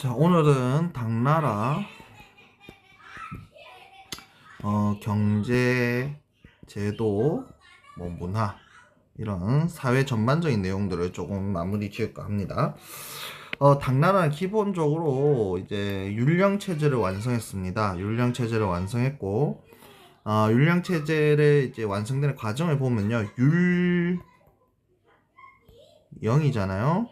자, 오늘은 당나라 경제, 제도, 문화 이런 사회 전반적인 내용들을 조금 마무리 지을까 합니다. 당나라는 기본적으로 이제 율령 체제를 완성했습니다. 율령 체제를 완성했고, 율령 체제를 이제 완성되는 과정을 보면요, 율령이잖아요.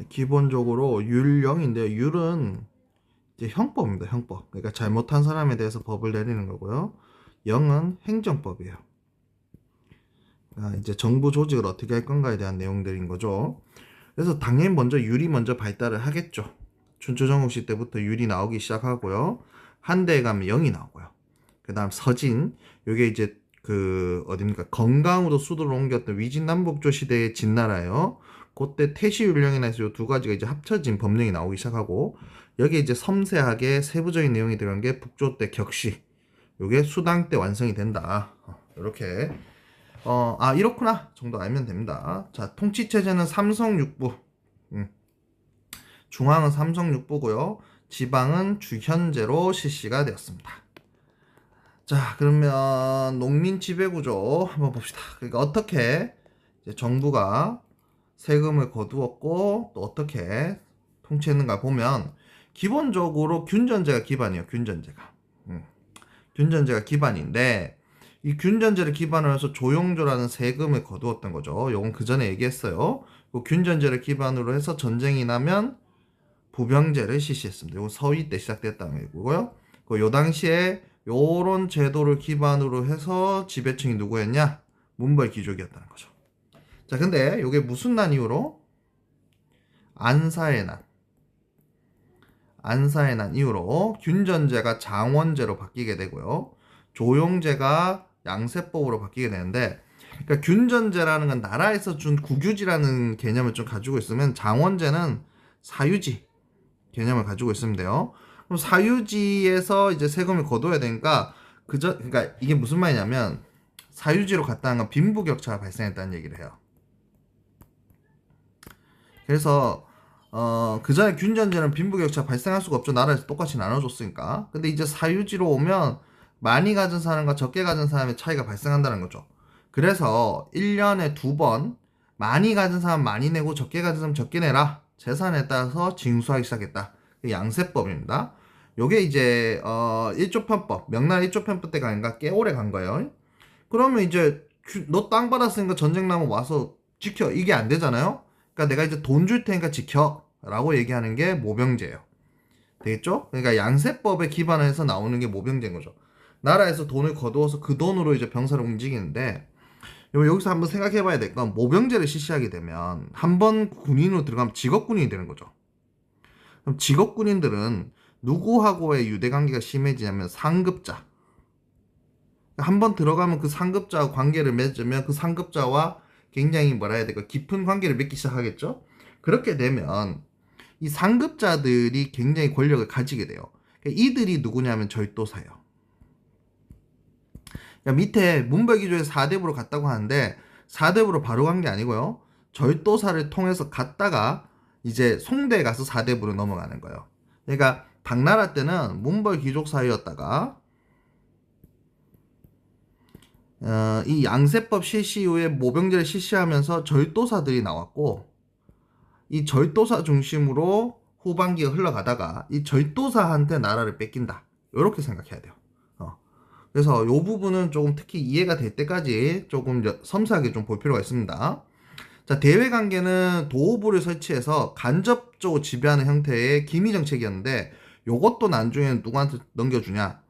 기본적으로 율령인데요. 율은 이제 형법입니다. 형법. 그러니까 잘못한 사람에 대해서 법을 내리는 거고요. 영은 행정법이에요. 그러니까 이제 정부 조직을 어떻게 할 건가에 대한 내용들인 거죠. 그래서 당연히 먼저 율이 먼저 발달을 하겠죠. 춘추전국시 때부터 율이 나오기 시작하고요. 한대에 가면 영이 나오고요. 그 다음 서진, 요게 이제 어딥니까? 건강으로 수도를 옮겼던 위진남북조 시대의 진나라예요. 그때 태시율령이나 해서 요 두 가지가 이제 합쳐진 법령이 나오기 시작하고, 여기에 이제 섬세하게 세부적인 내용이 들어간 게 북조 때 격시, 요게 수당 때 완성이 된다. 이렇게 이렇구나 정도 알면 됩니다. 자, 통치체제는 삼성육부, 중앙은 삼성육부고요. 지방은 주현제로 실시가 되었습니다. 자, 그러면 농민 지배구조 한번 봅시다. 그러니까 어떻게 이제 정부가 세금을 거두었고 또 어떻게 통치했는가 보면, 기본적으로 균전제가 기반이에요. 균전제가 기반인데, 이 균전제를 기반으로 해서 조용조라는 세금을 거두었던 거죠. 이건 그 전에 얘기했어요. 그 균전제를 기반으로 해서 전쟁이 나면 부병제를 실시했습니다. 이건 서위 때 시작됐다는 얘기고요. 요 당시에 요런 제도를 기반으로 해서 지배층이 누구였냐? 문벌 귀족이었다는 거죠. 자, 근데 요게 무슨 난 이후로? 안사의 난 이후로 균전제가 장원제로 바뀌게 되고요. 조용제가 양세법으로 바뀌게 되는데, 그러니까 균전제라는 건 나라에서 준 국유지라는 개념을 좀 가지고 있으면, 장원제는 사유지 개념을 가지고 있으면 돼요. 그럼 사유지에서 이제 세금을 거둬야 되니까, 그러니까 이게 무슨 말이냐면, 사유지로 갔다는 건 빈부격차가 발생했다는 얘기를 해요. 그래서 그 전에 균전제는 빈부격차 발생할 수가 없죠. 나라에서 똑같이 나눠줬으니까. 근데 이제 사유지로 오면 많이 가진 사람과 적게 가진 사람의 차이가 발생한다는 거죠. 그래서 1년에 2번 많이 가진 사람 많이 내고 적게 가진 사람 적게 내라, 재산에 따라서 징수하기 시작했다. 양세법입니다. 요게 이제 1조 편법, 명나라 1조 편법 때가 아닌가 꽤 오래 간 거예요. 그러면 이제 너 땅 받았으니까 전쟁 나면 와서 지켜, 이게 안 되잖아요. 그러니까 내가 이제 돈 줄 테니까 지켜 라고 얘기하는 게 모병제예요. 되겠죠? 그러니까 양세법에 기반해서 나오는 게 모병제인 거죠. 나라에서 돈을 거두어서 그 돈으로 이제 병사를 움직이는데, 여기서 한번 생각해 봐야 될 건, 모병제를 실시하게 되면 한 번 군인으로 들어가면 직업군인이 되는 거죠. 그럼 직업군인들은 누구하고의 유대관계가 심해지냐면 상급자. 한 번 들어가면 그 상급자와 관계를 맺으면 그 상급자와 굉장히 뭐라 해야 될까, 깊은 관계를 맺기 시작하겠죠. 그렇게 되면 이 상급자들이 굉장히 권력을 가지게 돼요. 이들이 누구냐면 절도사예요. 그러니까 밑에 문벌기조에 4대부로 갔다고 하는데, 4대부로 바로 간 게 아니고요. 절도사를 통해서 갔다가 이제 송대에 가서 4대부로 넘어가는 거예요. 그러니까 당나라 때는 문벌귀족 사회였다가 이 양세법 실시 이후에 모병제를 실시하면서 절도사들이 나왔고, 이 절도사 중심으로 후반기가 흘러가다가 이 절도사한테 나라를 뺏긴다, 이렇게 생각해야 돼요. 그래서 이 부분은 조금 특히 이해가 될 때까지 조금 섬세하게 좀 볼 필요가 있습니다. 자, 대외관계는 도호부를 설치해서 간접적으로 지배하는 형태의 기미정책이었는데, 요것도 나중에는 누구한테 넘겨주냐?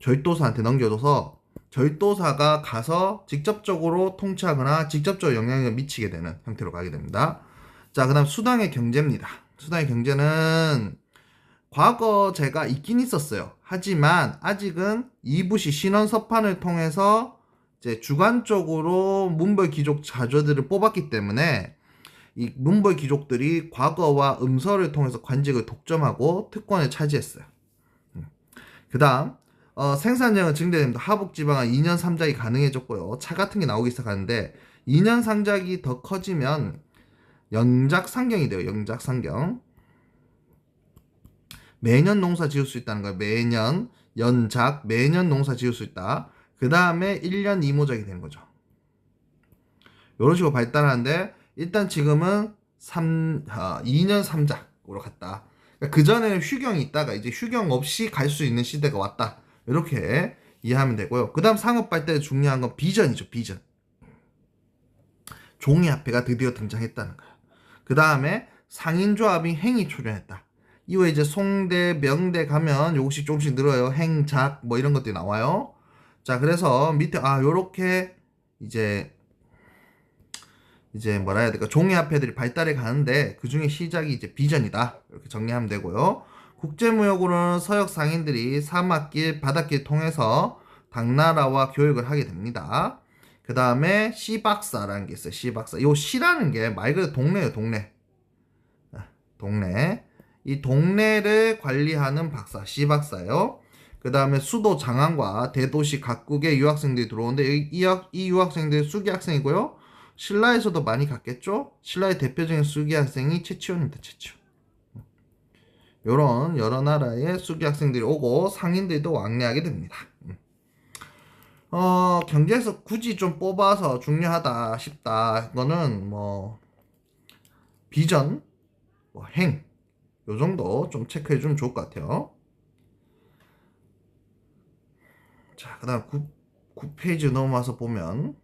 절도사한테 넘겨줘서 절도사가 가서 직접적으로 통치하거나 직접적으로 영향을 미치게 되는 형태로 가게 됩니다. 자, 그 다음 수당의 경제입니다. 수당의 경제는 과거제가 있긴 있었어요. 하지만 아직은 이부시 신원서판을 통해서 이제 주관적으로 문벌 귀족 자조들을 뽑았기 때문에, 이 문벌 귀족들이 과거와 음서를 통해서 관직을 독점하고 특권을 차지했어요. 그 다음 생산량은 증대됩니다. 하북지방은 2년 3작이 가능해졌고요. 차 같은 게 나오기 시작하는데, 2년 상작이 더 커지면 연작상경이 돼요. 연작상경. 매년 농사 지을 수 있다는 거예요. 매년, 연작, 매년 농사 지을 수 있다. 그 다음에 1년 이모작이 되는 거죠. 이런 식으로 발달하는데 일단 지금은 2년 3작으로 갔다. 그러니까 그전에는 휴경이 있다가 이제 휴경 없이 갈 수 있는 시대가 왔다. 이렇게 이해하면 되고요. 그 다음 상업 발달에 중요한 건 비전이죠. 비전. 종이화폐가 드디어 등장했다는 거예요. 그 다음에 상인조합이 행이 출현했다. 이후에 이제 송대, 명대 가면 요것이 조금씩 늘어요. 행, 작, 뭐 이런 것들이 나와요. 자, 그래서 밑에, 요렇게 이제 뭐라 해야 될까. 종이화폐들이 발달해 가는데 그 중에 시작이 이제 비전이다. 이렇게 정리하면 되고요. 국제무역으로는 서역 상인들이 사막길, 바닷길 통해서 당나라와 교역을 하게 됩니다. 그 다음에 시박사라는 게 있어요. 시박사. 이 시라는 게 말 그대로 동네예요. 동네. 동네. 이 동네를 관리하는 박사, 시박사예요. 그 다음에 수도 장안과 대도시 각국의 유학생들이 들어오는데 이 유학생들이 수기 학생이고요. 신라에서도 많이 갔겠죠? 신라의 대표적인 수기 학생이 최치원입니다. 최치원. 요런 여러 나라의 수기 학생들이 오고 상인들도 왕래하게 됩니다. 경제에서 굳이 좀 뽑아서 중요하다 싶다. 이거는 뭐 비전, 뭐 행, 요 정도 좀 체크해 주면 좋을 것 같아요. 자, 그 다음 9페이지 넘어와서 보면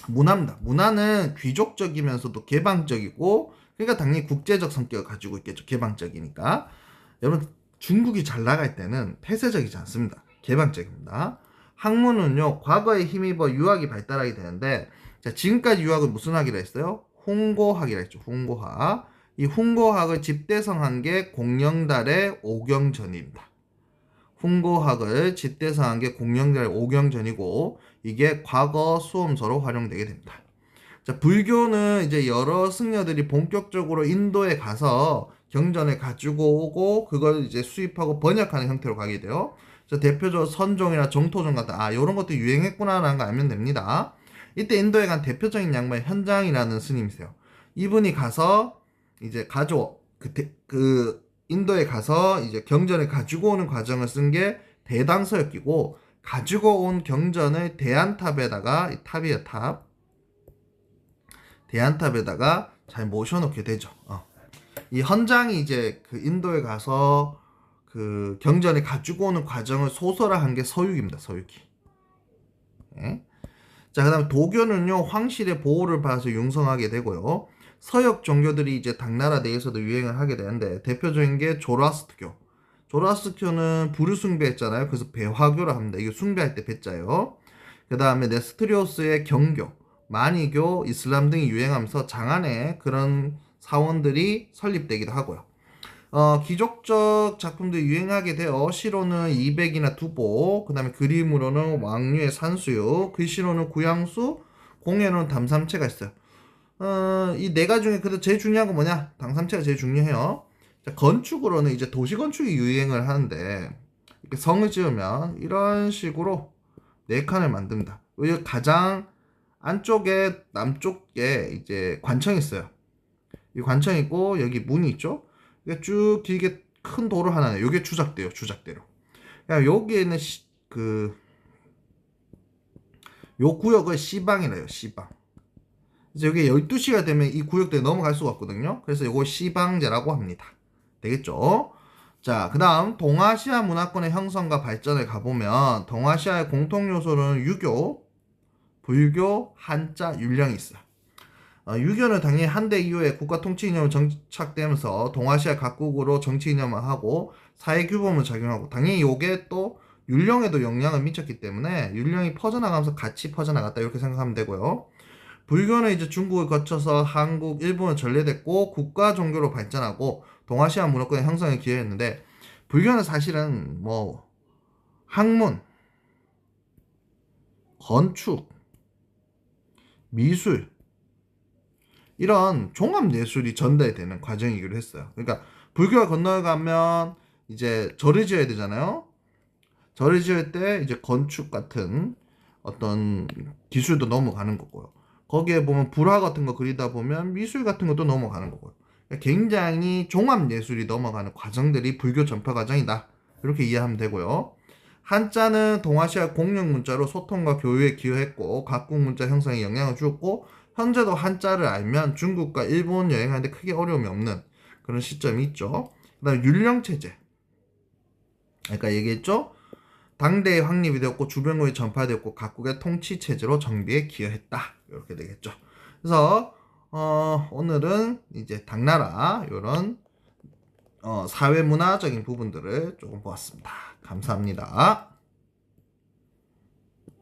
문화입니다. 문화는 귀족적이면서도 개방적이고, 그러니까 당연히 국제적 성격을 가지고 있겠죠. 개방적이니까. 여러분, 중국이 잘 나갈 때는 폐쇄적이지 않습니다. 개방적입니다. 학문은요, 과거에 힘입어 유학이 발달하게 되는데, 자, 지금까지 유학은 무슨 학이라 했어요? 훈고학이라 했죠. 훈고학. 이 훈고학을 집대성한 게 공영달의 오경전입니다. 훈고학을 집대성한 게 공영달의 오경전이고, 이게 과거 수험서로 활용되게 됩니다. 자, 불교는 이제 여러 승려들이 본격적으로 인도에 가서 경전을 가지고 오고 그걸 이제 수입하고 번역하는 형태로 가게 돼요. 자, 대표적으로 선종이나 정토종 같은 이런 것도 유행했구나라는 거 알면 됩니다. 이때 인도에 간 대표적인 양반이 현장이라는 스님이세요. 이분이 가서 이제 인도에 가서 이제 경전을 가지고 오는 과정을 쓴 게 대당서역이고, 가지고 온 경전을 대안탑에다가, 탑이에요, 탑. 대안탑에다가 잘 모셔놓게 되죠. 이 헌장이 이제 그 인도에 가서 그 경전을 가지고 오는 과정을 소설화한 게 서유기입니다. 서유기. 네. 자, 그 다음에 도교는요, 황실의 보호를 받아서 융성하게 되고요. 서역 종교들이 이제 당나라 내에서도 유행을 하게 되는데, 대표적인 게 조라스트교. 조라스트교는 불을 숭배했잖아요. 그래서 배화교라 합니다. 이게 숭배할 때 배자예요. 그 다음에 네스트리오스의 경교, 마니교, 이슬람 등이 유행하면서 장안에 그런 사원들이 설립되기도 하고요. 기족적 작품들이 유행하게 되어 시로는 이백이나 두보, 그 다음에 그림으로는 왕류의 산수유, 글씨로는 구양수, 공예로는 담삼채가 있어요. 이 네 가지 중에 그래도 제일 중요한 건 뭐냐? 담삼채가 제일 중요해요. 자, 건축으로는 이제 도시건축이 유행을 하는데, 이렇게 성을 지으면 이런 식으로 네 칸을 만듭니다. 여기 가장 안쪽에 남쪽에 이제 관청이 있어요. 이 관청이 있고 여기 문이 있죠. 이게 쭉 길게 큰 도로 하나네요. 이게 주작대요. 주작대로. 그러니까 여기에는 요 구역을 C방이래요. C방. 그래서 여기 12시가 되면 이 구역대에 넘어갈 수가 없거든요. 그래서 요거 C방제라고 합니다. 되겠죠? 자, 그 다음 동아시아 문화권의 형성과 발전을 가보면 동아시아의 공통 요소는 유교, 불교, 한자, 율령이 있어요. 유교는 당연히 한대 이후에 국가 통치 이념을 정착되면서 동아시아 각국으로 정치 이념을 하고 사회 규범을 작용하고, 당연히 요게 또 율령에도 영향을 미쳤기 때문에 율령이 퍼져나가면서 같이 퍼져나갔다 이렇게 생각하면 되고요. 불교는 이제 중국을 거쳐서 한국, 일본을 전래됐고 국가 종교로 발전하고 동아시아 문화권의 형성에 기여했는데, 불교는 사실은 뭐 학문, 건축, 미술 이런 종합 예술이 전달되는 과정이기도 했어요. 그러니까 불교가 건너가면 이제 절을 지어야 되잖아요. 절을 지을 때 이제 건축 같은 어떤 기술도 넘어가는 거고요. 거기에 보면 불화 같은 거 그리다 보면 미술 같은 것도 넘어가는 거고요. 그러니까 굉장히 종합 예술이 넘어가는 과정들이 불교 전파 과정이다. 이렇게 이해하면 되고요. 한자는 동아시아 공용 문자로 소통과 교류에 기여했고 각국 문자 형성에 영향을 주었고 현재도 한자를 알면 중국과 일본 여행하는데 크게 어려움이 없는 그런 시점이 있죠. 그다음에 율령 체제. 그러니까 얘기했죠. 당대에 확립이 되었고 주변국에 전파되었고 각국의 통치 체제로 정비에 기여했다. 이렇게 되겠죠. 그래서 오늘은 이제 당나라 이런 사회 문화적인 부분들을 조금 보았습니다. 감사합니다.